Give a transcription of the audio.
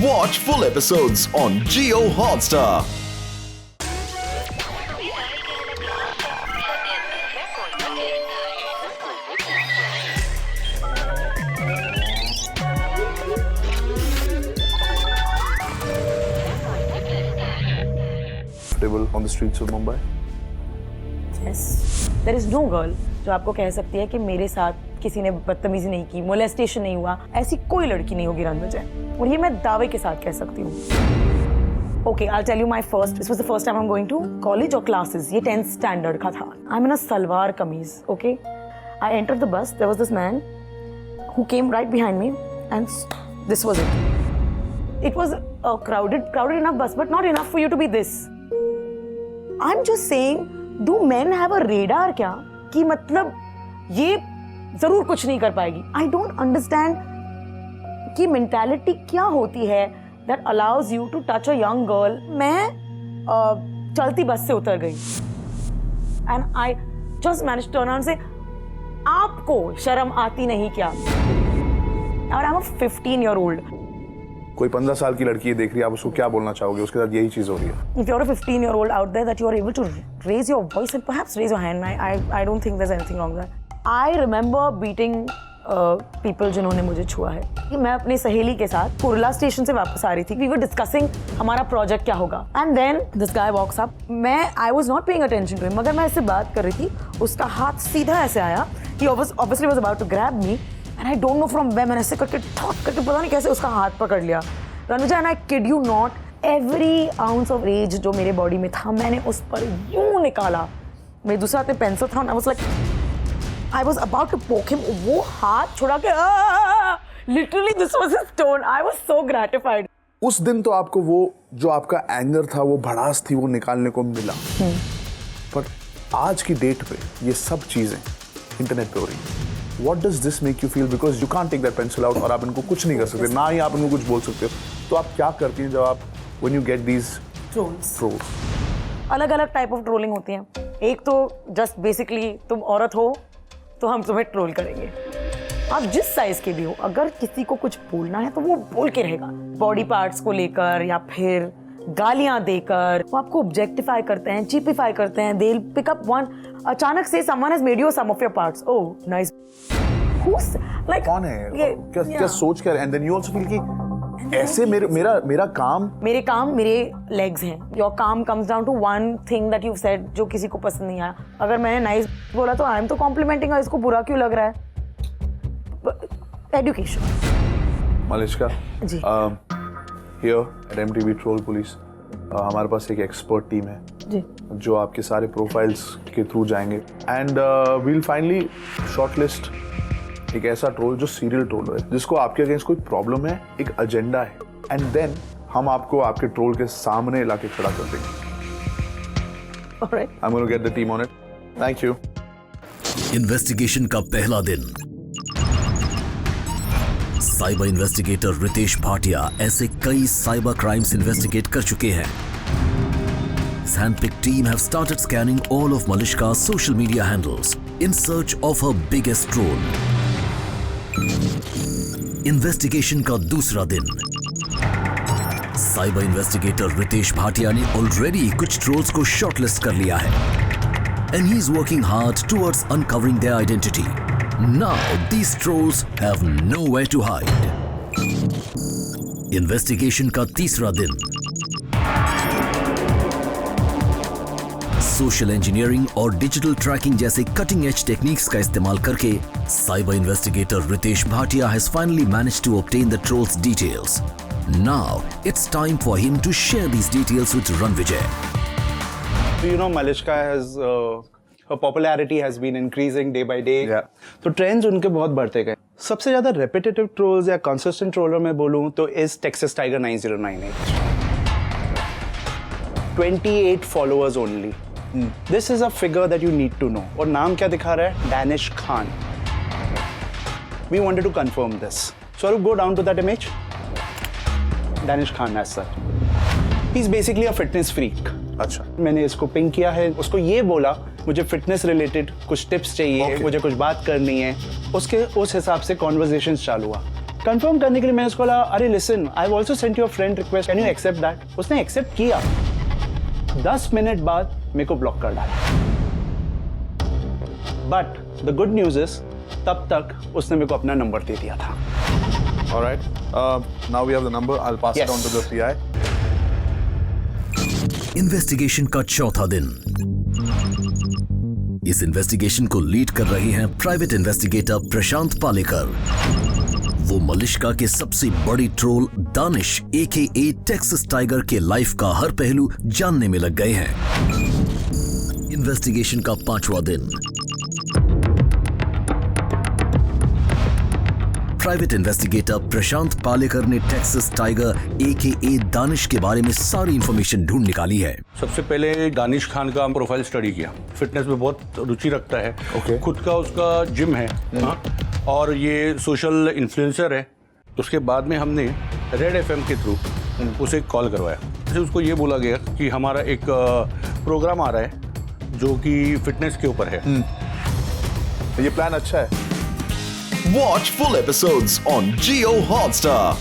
Watch full episodes on Jio Hotstar. On the streets of Mumbai? Yes. There is no girl जो आपको कह सकती है कि मेरे साथ किसी ने बदतमीजी नहीं की, मोलेस्टेशन नहीं हुआ, ऐसी कोई लड़की नहीं होगी रणविजय, और ये मैं दावे के साथ कह सकती हूँ। Okay, I'll tell you my first. This was the first time I'm going to college or classes. ये 10th standard का था. I'm in a salwar kameez. Okay, I entered the bus. There was this man who came right behind me, and this was it. It was a crowded enough bus, but not enough for you to be this. I'm just saying, do men have a radar क्या? कि मतलब ये जरूर कुछ नहीं कर पाएगी. I don't understand कि mentality क्या होती है that allows you to touch a young girl. मैं चलती बस से उतर गई. And I just managed to turn around and say, आपको शर्म आती नहीं क्या? और I'm a 15-year-old. कोई 15 साल की लड़की देख रही है, आप उसको क्या बोलना चाहोगे? उसके साथ यही चीज हो रही है. If you're a 15-year-old out there that you are able to raise your voice and perhaps raise your hand, I don't think there's anything wrong with that. I remember beating people जिन्होंने मुझे छुआ है. कि मैं अपनी सहेली के साथ कुर्ला स्टेशन से वापस आ रही थी. We were discussing हमारा प्रोजेक्ट क्या होगा. And then this guy walks up. I was not paying attention to him. मगर मैं इससे बात कर रही थी. उसका हाथ सीधा ऐसे आया. He obviously was about to grab me. And I don't know from where, मैंने ऐसे करके पता नहीं कैसे उसका हाथ पकड़ लिया. Ranvijay, and I kid you not, every ounce of rage जो मेरे बॉडी में था, मैंने उस पर यूं निकाला. मेरे दूसरे हाथ में पेंसिल था. I was like, I was about to poke him. वो हाथ छुड़ा के literally this was his tone. I was so gratified. उस दिन तो आपको वो जो आपका एंगर था, वो भड़ास थी, वो निकालने को मिला. पर आज की डेट पे ये सब चीजें इंटरनेट पे हो रही हैं. What does this make you feel? Because you can't take that pencil out और आप इनको कुछ नहीं कर सकते, ना ही आप इनको कुछ बोल सकते हो. तो आप क्या करती हैं जब आप when you get these trolls? अलग-अलग टाइप ऑफ ट्रोलिंग होती हैं. एक तो जस्ट बेसिकली तुम औरत हो तो हम तुम्हें ट्रोल करेंगे. आप जिस साइज के भी हो, अगर किसी को कुछ बोलना है तो वो बोल के रहेगा. बॉडी पार्ट्स को लेकर या फिर गालियां देकर वो आपको ऑब्जेक्टिफाई करते हैं, चीपिफाई करते हैं. They'll pick up one. अचानक से someone has made you some of your parts. Oh, nice. Who's like? कौन है? क्या सोच कर? And then you also feel कि ऐसे मेरा काम मेरे legs हैं. Your calm comes down to one thing that you've said जो किसी को पसंद नहीं आया. अगर मैंने nice बोला तो I am तो complimenting her. इसको बुरा क्यों लग रहा है? Education. Malishka ji. Here at MTV Troll Police हमारे पास एक एक्सपर्ट टीम है जी, जो आपके सारे प्रोफाइल्स के थ्रू जाएंगे एंड वील फाइनली शॉर्टलिस्ट एक ऐसा ट्रोल जो सीरियल ट्रोलर है, जिसको आपके अगेंस्ट कोई प्रॉब्लम है, एक एजेंडा है, एंड देन हम आपको आपके ट्रोल के सामने लाके खड़ा कर देंगे. Alright. I'm going to get the team on it. Thank you. Investigation का पहला दिन. साइबर इन्वेस्टिगेटर रितेश भाटिया ऐसे कई साइबर क्राइम्स इन्वेस्टिगेट कर चुके हैं. His handpicked team have started scanning all of Malishka's social media handles in search of her biggest troll. Investigation का दूसरा दिन. साइबर इन्वेस्टिगेटर रितेश भाटिया ने ऑलरेडी कुछ ट्रोल्स को शॉर्टलिस्ट कर लिया है. And he's working hard towards uncovering their identity. Now these trolls have nowhere to hide. Investigation का तीसरा दिन. सोशल इंजीनियरिंग और डिजिटल ट्रैकिंग जैसे कटिंग एज टेक्निक्स का इस्तेमाल करके cyber investigator Ritesh Bhatia has finally managed to obtain the trolls details. Now it's time for him to share these details with Ranvijay. You know, Malishka has her popularity has been increasing day by day. Yeah. तो trends उनके बहुत बढ़ते गए. सबसे ज्यादा repetitive trolls या consistent troller में बोलूं तो is Texas tiger 9098. 28 followers only. This is a figure that you need to know. और नाम क्या दिखा रहा है? Danish Khan. We wanted to confirm this. So I'll go down to that image. Danish Khan as such. He's basically a fitness freak. अच्छा. मैंने इसको ping किया है. उसको ये बोला मुझे फिटनेस रिलेटेड कुछ टिप्स चाहिए, मुझे कुछ बात करनी है. उस हिसाब से कॉन्वर्सेशंस चालू हुआ. कंफर्म करने के लिए मैंने उसको बोला, अरे listen, I have also sent your friend request, can you accept that? उसने एक्सेप्ट किया। 10 मिनट बाद मेरे को ब्लॉक कर डाला। But the good news is तब तक उसने मेरे को अपना नंबर दे दिया था। All right. Now we have the number. I'll pass it Yes. on to the PI. Investigation का चौथा दिन। इस इन्वेस्टिगेशन को लीड कर रहे हैं प्राइवेट इन्वेस्टिगेटर प्रशांत पालेकर। वो मलिश्का के सबसे बड़ी troll Danish AKA Texas tiger के लाइफ का हर पहलू जानने में लग गए हैं। इन्वेस्टिगेशन का 5वां दिन। प्राइवेट इन्वेस्टिगेटर प्रशांत पालेकर ने टेक्सास टाइगर AKA दानिश के बारे में सारी इंफॉर्मेशन ढूंढ निकाली है। सबसे पहले दानिश खान का प्रोफाइल स्टडी किया। फिटनेस में बहुत रुचि रखता है। Okay. खुद का उसका जिम है। हाँ? और ये सोशल इन्फ्लुएंसर है। उसके बाद में हमने रेड FM के थ्रू उसे कॉल करवाया। फिर उसको ये बोला गया कि हमारा एक प्रोग्राम आ रहा है जो कि फिटनेस के ऊपर है। ये प्लान अच्छा है। Watch full episodes on Geo Hotstar.